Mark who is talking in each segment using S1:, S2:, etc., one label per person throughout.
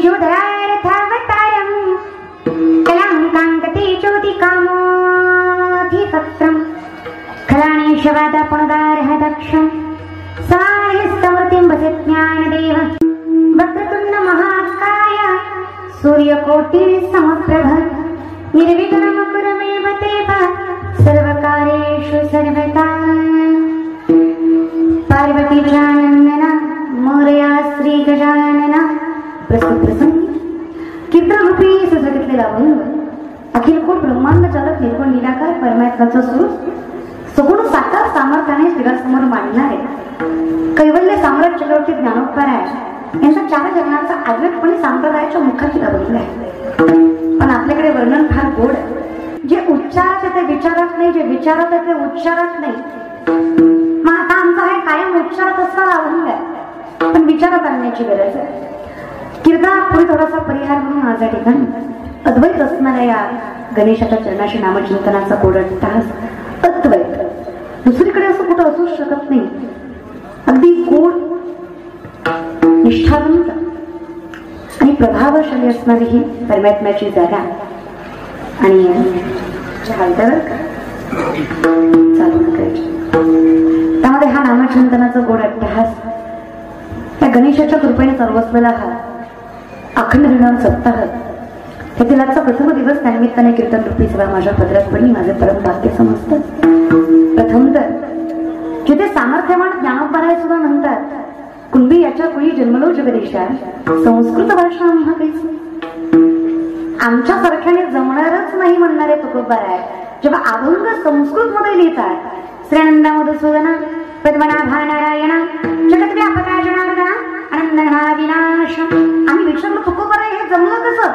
S1: तेजोदयार्थावतारम् कलाङ्काङ्कते ज्योतिकामोऽधिपत्रम् खलाणीशवादपुणदारः दक्षम् साहिस्तमृतिं भजत् ज्ञानदेव वक्रतुण्ड महाकाय सूर्यकोटिसमप्रभ निर्विघ्नं कुरु मे देव सर्वकार्येषु सर्वदा पार्वतीजानन्दन मोरया श्री गजानन प्रसिद्ध कीर्तनरूपी सुजगितलेला अभंग अखिल कोट ब्रह्मांड चालक निर्गुण निराकार परमात्म्याचा स्वरूप सगुण साकार सामर्थ्याने श्रीरासमोर मांडणारे कैवल्य सम्राट चक्रवर्ती ज्ञानोबराय यांचा चार जगण्याचा आग्रहपणे संप्रदायाच्या मुखाची अभंग आहे. पण आपल्याकडे वर्णन फार गोड जे उच्चारात ते विचारात नाही, जे विचारात ते उच्चारात नाही. मग आता आमचा हे कायम उच्चारात असणारा अभंग आहे पण विचारात आणण्याची गरज आहे. कीर्तनापुढे थोडासा परिहार म्हणून आज या ठिकाणी अद्वैत असणाऱ्या या गणेशाच्या चरणाशी नामचिंतनाचा गोडटास अद्वैत दुसरीकडे असं कुठं असूच शकत नाही. अगदी गोड निष्ठावंत आणि प्रभावशाली असणारी ही परमात्म्याची जागा आणि हालत्यावर चालू करायची. त्यामध्ये हा नामचिंतनाचा गोड अट्टहास या गणेशाच्या कृपेने सर्वस्वला हा अखंड ऋण सप्ताह येथील आजचा प्रथम दिवस त्यानिमित्ताने कीर्तन रूपी सभा माझ्या पदरात पडली. माझे परम भाग्य समजतं. प्रथम तर जिथे सामर्थ्यवान ज्ञानोबराय सुद्धा म्हणतात कुणबी याच्या कुळी जन्मलो जगदीशा संस्कृत भाषा आम्हा काहीच आमच्या सारख्याने जमणारच नाही म्हणणारे तुकोबराय जेव्हा अभंग संस्कृत मध्ये लिहितात श्रीनंद मधुसूदना पद्मनाभा नारायणा जगद्व्यापका जनार्दना आनंदना विनाश. आम्ही विचारलं तुकोबराय हे जमलं कसं?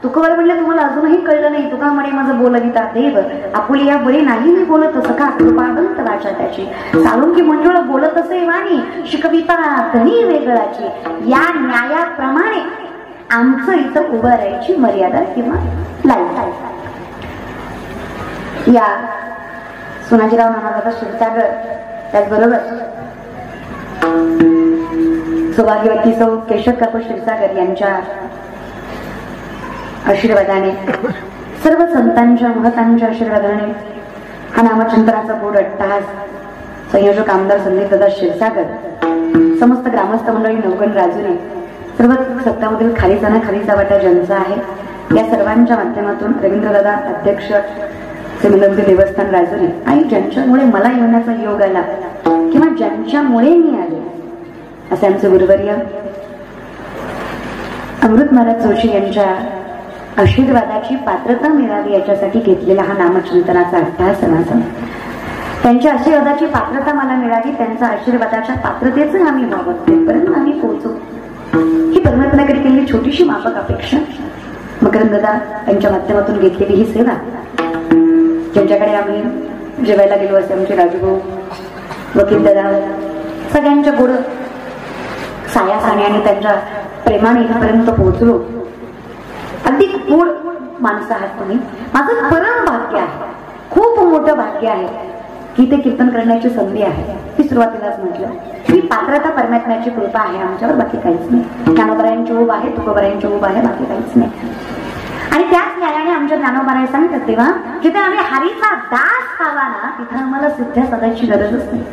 S1: तुकोबराय म्हणले तुम्हाला अजूनही कळलं नाही. तुका म्हणे माझं बोलविता देव आपुली या बळी नाही मी बोलत सखा कृपादंत वाचा त्याची साळुंकी मंजुळ बोलत असे वाणी शिकविता धनी वेगळाची. या न्यायाप्रमाणे आमचं इथं उभं राहायची मर्यादा किंवा लाईन. या सोनाजीराव नामाचा क्षीरसागर त्याचबरोबर सौभाग्यवती सौ केशव काकू क्षीरसागर यांच्या आशीर्वादाने सर्व संतांच्या महतांच्या आशीर्वादाने हा नामचिंतनाचा गोड अट्टहास संयोजक आमदार संदीप दादा क्षीरसागर समस्त ग्रामस्थ मंडळी नवगण राजुरी सर्व सत्तामधील खालीचा खालीचा वाटा ज्यांचा आहे या सर्वांच्या माध्यमातून रवींद्रदादा अध्यक्ष श्रीमंत देवस्थान राजुरी आणि ज्यांच्यामुळे मला येण्याचा योग आला किंवा ज्यांच्यामुळे मी आले असे आमचे गुरुवर्य अमृत महाराज जोशी यांच्या आशीर्वादाची पात्रता मिळावी याच्यासाठी घेतलेला हा नामचिंतनाचा अट्टहास समासन. त्यांच्या आशीर्वादाची पात्रता मला मिळावी त्यांच्या आशीर्वादाच्या पात्रतेचं आम्ही व्हावं तेपर्यंत आम्ही पोहोचू ही परमात्म्याकडे केलेली छोटीशी माफक अपेक्षा मकरंददा यांच्या माध्यमातून घेतलेली ही सेवा ज्यांच्याकडे आम्ही जेवायला गेलो असे आमचे राजूभाऊ वकील दादा सगळ्यांच्या गोड सायासाने आणि त्यांच्या प्रेमाने इथपर्यंत पोहोचलो. अगदी गोड माणसं आहात तुम्ही. माझं परम भाग्य आहे खूप मोठं भाग्य आहे की ते कीर्तन करण्याची संधी आहे. ती सुरुवातीलाच म्हटलं ही पात्रता परमात्म्याची कृपा आहे आमच्यावर बाकी काहीच नाही. ज्ञानोबरायांची ओढ आहे तुकोबरायांची ओढ आहे बाकी काहीच नाही. आणि त्याच न्यायाने आमच्या ज्ञानोबराय सांगतात तेव्हा जिथे आम्ही हरीचा दास पावा ना तिथे आम्हाला सिद्ध साधायची गरजच नाही.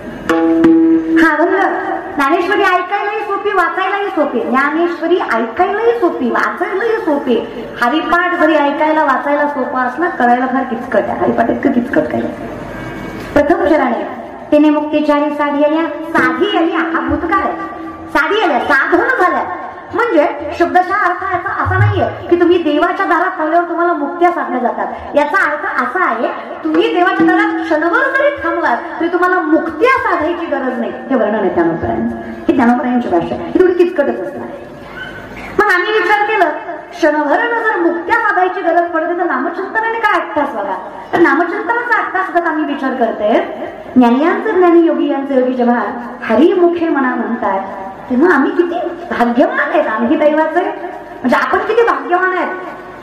S1: हा अभंग ज्ञानेश्वरी ऐकायलाही सोपी वाचायलाही सोपी. ज्ञानेश्वरी ऐकायलाही सोपी वाचायलाही सोपी. हरिपाठ जरी ऐकायला वाचायला सोपा असला करायला फार किचकट आहे. हरिपाठ इतकं किचकट काय. प्रथम चरणे तिने मुक्तीचारी साधी आल्या साधी आली हा भूतकाळ आहे. साधी आल्या साधून झाल्या म्हणजे शब्दशः अर्थ याचा असा नाहीये की तुम्ही देवाच्या दारात थांबल्यावर तुम्हाला मुक्त्या साधल्या जातात. याचा अर्थ असा आहे तुम्ही देवाच्या दारात क्षणभर जरी थांबलात तरी तुम्हाला मुक्त्या साधायची गरज नाही. हे वर्णन आहे ज्ञानोबरायांचं. ही ज्ञानोबरायांची भाषा ही थोडी किचकटच असणार. मग आम्ही विचार केलं क्षणभर जर मुक्त्या साधायची गरज पडते तर नामचिंतनाने काय अट्टहास बघा. तर नामचिंतनाचा अट्टहास आम्ही विचार करते ज्ञानियांचे ज्ञानी योगी यांचे योगी जेव्हा हरिमुखे मना म्हणतात तेव्हा आम्ही किती भाग्यवान आहेत. आम्ही दैवाचे म्हणजे आपण किती भाग्यवान आहेत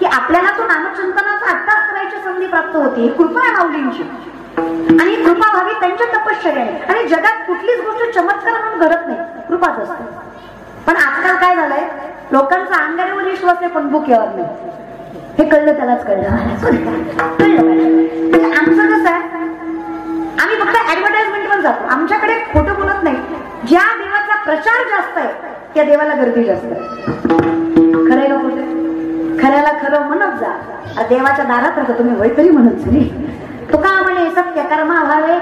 S1: की आपल्याला तो नामचिंतनाचा अट्टहास करायची संधी प्राप्त होती. कृपा आहे माऊलींची आणि कृपा व्हावी त्यांच्या तपश्चर्याने. आणि जगात कुठलीच गोष्ट चमत्कार म्हणून घडत नाही कृपाच असते. पण आजकाल काय झालंय लोकांचा अंगावर विश्वास आहे पण बुक्यावर नाही. हे कळलं त्यालाच कळलं. म्हणजे आमचं कसं आहे, आम्ही फक्त ऍडव्हर्टाइजमेंट पण जातो. आमच्याकडे खोटं बोलत नाही. ज्या देवाचा प्रचार जास्त आहे त्या देवाला गर्दी जास्त आहे. खरंय का खोटे? खऱ्याला खरं म्हणत जा. देवाच्या दारात राहतो तुम्ही वय तरी म्हणत झाली. तुका म्हणे सत्य कर्मा व्हावे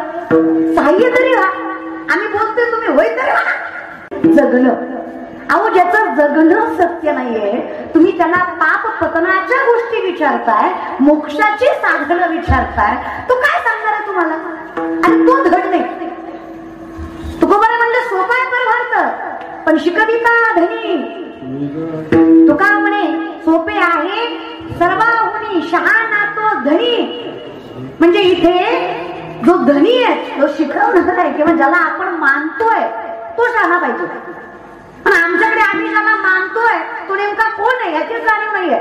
S1: सहाय्य तरी व्हा. आम्ही बोलतोय तुम्ही वय तरी म्हणा. जगणं, अहो ज्याचं जगणं सत्य नाहीये, तुम्ही त्याला पाप पतनाच्या गोष्टी विचारताय, मोक्षाची साधनं विचारताय, तो काय सांगणार आहे तुम्हाला? आणि तो धड नाही. तुकोबाने म्हणलं सोपं आहे परमार्थ पण शिकविता धनी. तुका म्हणे सोपे आहे सर्वाहुनी शहाणा तो धनी. म्हणजे इथे जो धनी आहे, जो शिकवणार आहे किंवा ज्याला आपण मानतोय तो शहाणा पाहिजे. पण आमच्याकडे आम्ही ज्याला मानतोय तो नेमका कोण आहे याची जाणीव नाहीये.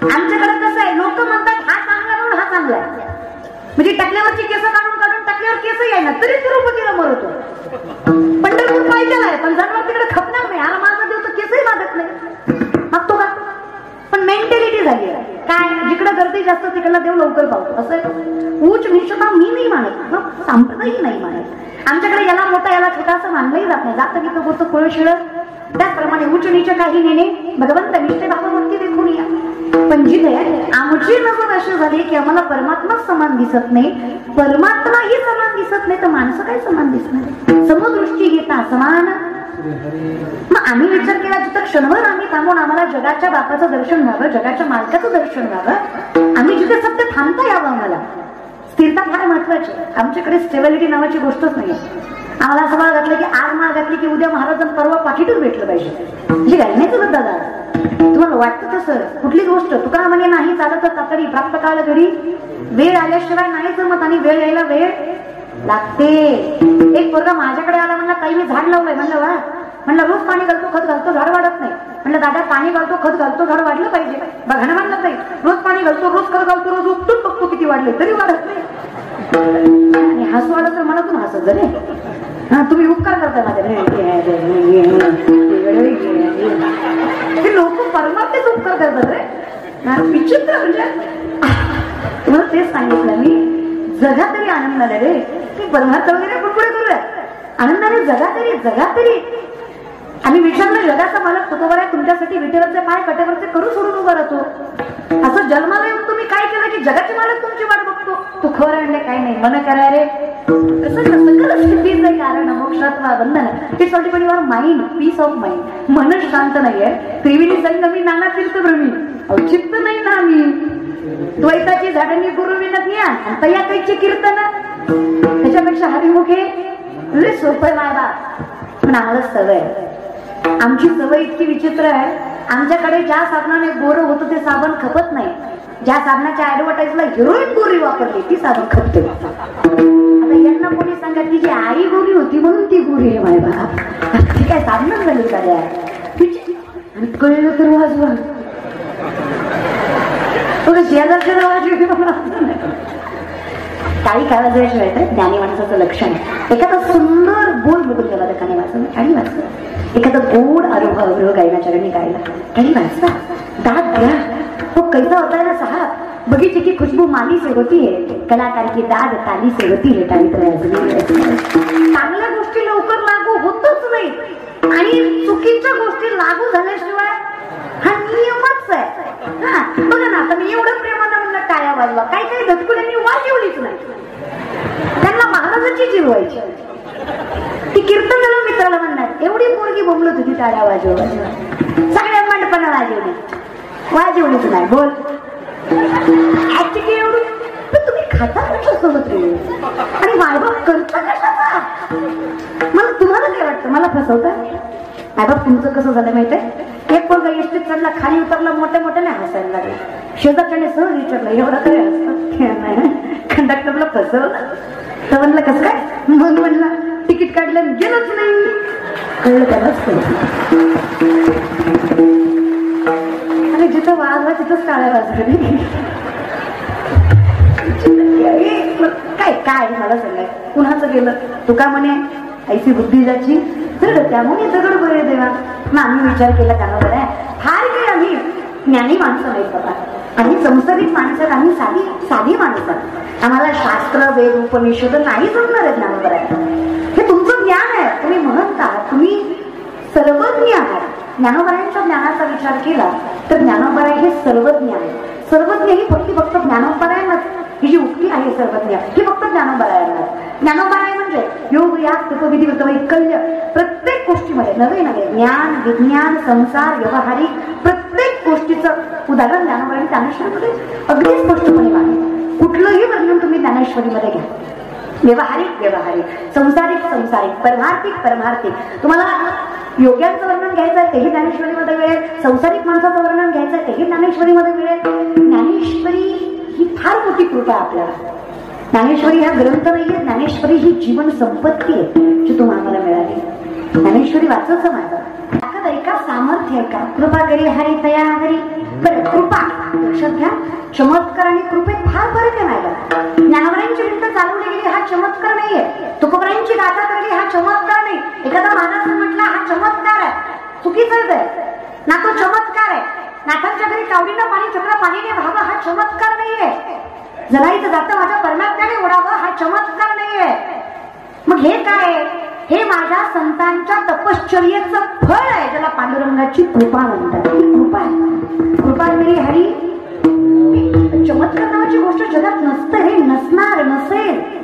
S1: आमच्याकडे कसं आहे, लोक म्हणतात हा चांगला म्हणून हा चांगला आहे. म्हणजे टाकल्यावरची केस काढून काढून टाकल्यावर केस येईना तरी तिरुपतीला मरतो. पंढरपूर पाहिजे आहे पण जन्म तिकडे खपणार नाही. अरे माझा देव तर केसही मागत नाही, मागतो का? पण मेंटॅलिटी झाली आहे काय, जिकडे गर्दी जास्त तिकडला देव लवकर पावतो. असं उच्च निश्चितता मी नाही मानत, संप्रदायही नाही मानत. आमच्याकडे याला मोठा याला छोटा असं मानलंही जात नाही. जात की तो गोष्ट कोळ शिळ. त्याचप्रमाणे उच्च नीच काही नेणे भगवंत निष्ठे भावभक्ती देखून या. पण जिथे आमची नजर अशी झाली की आम्हाला परमात्माच समान दिसत नाही, परमात्माही समान दिसत नाही, तर माणसं काय समान दिसणार? समदृष्टी घेता समान. मग आम्ही विचार केला जिथं क्षणभर आम्ही थांबून आम्हाला जगाच्या बापाचं दर्शन व्हावं, जगाच्या मालकाचं दर्शन व्हावं, आम्ही जिथे सत्य थांबता यावं. आम्हाला स्थिरता फार महत्वाची. आमच्याकडे स्टेबिलिटी नावाची गोष्टच नाही. आम्हाला असं माळ घातलं की आज माळ घातली की उद्या महाराजांना परवा पाठीतच भेटलं पाहिजे. म्हणजे काय नाही तुला दादा, तुम्हाला वाटतं तसं कुठली गोष्ट तुका म्हणे नाही चालत तातडी प्राप्त काळ घडी. वेळ आल्याशिवाय नाही जमत आणि वेळ यायला वेळ लागते. एक पोरगा माझ्याकडे आला, म्हणला ताई मी झाड लावलंय. म्हणलं वा. म्हणलं रोज पाणी घालतो खत घालतो झाड वाढत नाही. म्हणलं दादा पाणी घालतो खत घालतो झाड वाढलं पाहिजे. बघायला म्हणलं ताई रोज पाणी घालतो रोज खत घालतो रोज उपटून बघतो किती वाढले तरी वाढत नाही. आणि हसू आलं तर मनातून हसत जरे. हा तुम्ही उपकार करता माझ्या. लोक परमार्थेच उपकार करतात रे. विचित्र म्हणजे तुम्हाला तेच सांगितलं मी. जगा तरी आनंदाने रे. ते परमार्थ वगैरे पुढे करूया आनंदाने. जगा तरी. आम्ही विचारलं जगाचा मालक तुकोबर आहे, तुमच्यासाठी विटेवरचे पाय कटेवरचे करू सोडून उभा राहतो. असं जन्माला येऊन तुम्ही काय केलं की जगाचे मालक तुमची वाट बघतो. तुखवर आणले काही नाही मन करा रे. कसं सकल स्थितीचं कारण मोक्षात्वा बंधन. It's all depend your mind, peace of mind. मन शांत नाहीये. त्रिवेणी संगमी नाना तीर्थ भ्रमी औचित्त नाही ना. आम्ही द्वैताची झाडांनी गुरु विनत ज्ञान तया कैची कीर्तन. त्याच्यापेक्षा हरिमुखे लय सोपं मायबा. पण आम्हाला सवय, आमची सवय इतकी विचित्र आहे. आमच्याकडे ज्या साबणाने गोरं होतं ते साबण खपत नाही. ज्या साबणाच्या ऍडव्हर्टाईजला हिरोईन गोरी वापरली ती साबण खपते. आता यांना कोणी सांगा तिची आई गोरी होती म्हणून ती गोरी आहे मायबा. ती काय साबणच झाली का द्या. आणि कळलं तर वाजवा शेजारच्या वाजवी. काही काय वाजवायशिवाय तर ज्ञानी माणसाचं लक्षण. एखादा सुंदर बोल बघून गेला तर काने वाचलं आणि वाचलं. एखादा गोड अनुभव गायनाच्या रणी गायला आणि वाचता. दाद द्या तो कैसा होता है ना साहब. बगीचे की खुशबू माली से होती है, कलाकार की दाद ताली से होती है. चांगल्या गोष्टी लवकर लागू होतच नाही आणि चुकीच्या गोष्टी लागू झाल्याशिवाय हा नियमच आहे. हा बघा ना, आता मी एवढं प्रेमानं म्हणलं टाळ्या वाजवा. काही काही धतकुल्यांनी वाजवलीच नाही. त्यांना महाराजाची जिरवायची. ती कीर्तनाला मित्राला म्हणणार एवढी पोरगी बोंबलत होती टाळ्या वाजव. सगळ्या मंडपानं वाजवलीच नाही. बोल ऍक्च्युली एवढी तुम्ही खाता कशासोबत रे आणि मायबाप करता कशाचा. मला तुम्हाला काय वाटतं मला फसवता. मायबाप तुमचं कसं झालं माहितीये. एक पोरगा एसटीत चढला, खाली उतरला, मोठ्या मोठ्याने हसायला लागला. शेजारच्याने सहज विचारलं एवढं काय हसत. कंडक्टरला फसवलं तर म्हणलं कसं काय. मग म्हणला तिकीट काढलं गेलंच नाही. कळलं त्यालाच आणि जिथं वाजवा तिथंच टाळ्या वाजवली. काय काय मला सांगाय कुणाचं गेलं. तुका म्हणे ऐसी बुद्धी जाची तर दगड त्यामुळे दगड बरे देवा. मग आम्ही विचार केला त्याला बरं फार काही आम्ही ज्ञानी माणसं नाहीत बाबा, आम्ही संस्कृतिक माणसं, आम्ही साधी माणसं, आम्हाला शास्त्र वेद उपनिषद नाही जमणार आहे ज्ञानोबा आहे. हे तुमचं ज्ञान आहे, तुम्ही म्हणत आहात, तुम्ही सर्वज्ञ आहात. ज्ञानोबरायांच्या ज्ञानाचा विचार केला तर ज्ञानोबराय हे सर्वज्ञ आहे. सर्वज्ञ ही फक्त ज्ञानोबरायांनाच ही जी उक्ती आहे सर्वज्ञ ही फक्त ज्ञानोबरायांना. ज्ञानोबराय म्हणजे योग याग तत्वविधी वैकल्य प्रत्येक गोष्टीमध्ये नवे ज्ञान विज्ञान संसार व्यवहारिक प्रत्येक गोष्टीचं उदाहरण ज्ञानोबरायांनी ज्ञानेश्वरीमध्ये अगदी स्पष्टपणे मांडलं. कुठलंही वर्णन तुम्ही ज्ञानेश्वरीमध्ये घ्या, व्यवहारिक संसारिक परमार्थिक. तुम्हाला योग्यांचं वर्णन घ्यायचं आहे तेही ज्ञानेश्वरीमध्ये मिळेल, संसारिक माणसाचं वर्णन घ्यायचं आहे तेही ज्ञानेश्वरीमध्ये मिळेल. ज्ञानेश्वरी ही फार मोठी कृपा आहे आपल्याला. ज्ञानेश्वरी हा ग्रंथ नाहीये, ज्ञानेश्वरी ही जीवन संपत्ती आहे जी तुम्हाला मिळाली. ज्ञानेश्वरी वाचायचं माझं ऐका, सामर्थ्य ऐका. कृपा करी हरी तया हरी. कृपा लक्षात घ्या, चमत्कार आणि कृपेत फार फरक आहे माझा. ज्ञानोबरायांची भिंत चालवली गेली हा चमत्कार नाहीये, तुकोबरायांची गाथा करली हा चमत्कार नाही. एखादा महाराज म्हटला हा चमत्कार आहे, चुकीचं आहे ना, तो चमत्कार आहे. नाथांच्या घरी कावडीनं पाणी चक्र पाणीने व्हावं हा चमत्कार नाहीये. जनाईचं जातं माझ्या परमात्म्याने ओढावं हा चमत्कार नाहीये. मग हे काय? हे माझ्या संतांच्या तपश्चर्येचं फळ आहे, ज्याला पांडुरंगाची कृपा म्हणतात. कृपा मेरी हरी. चमत्कार नावाची गोष्ट जगात नसतं, हे नसणार नसेल.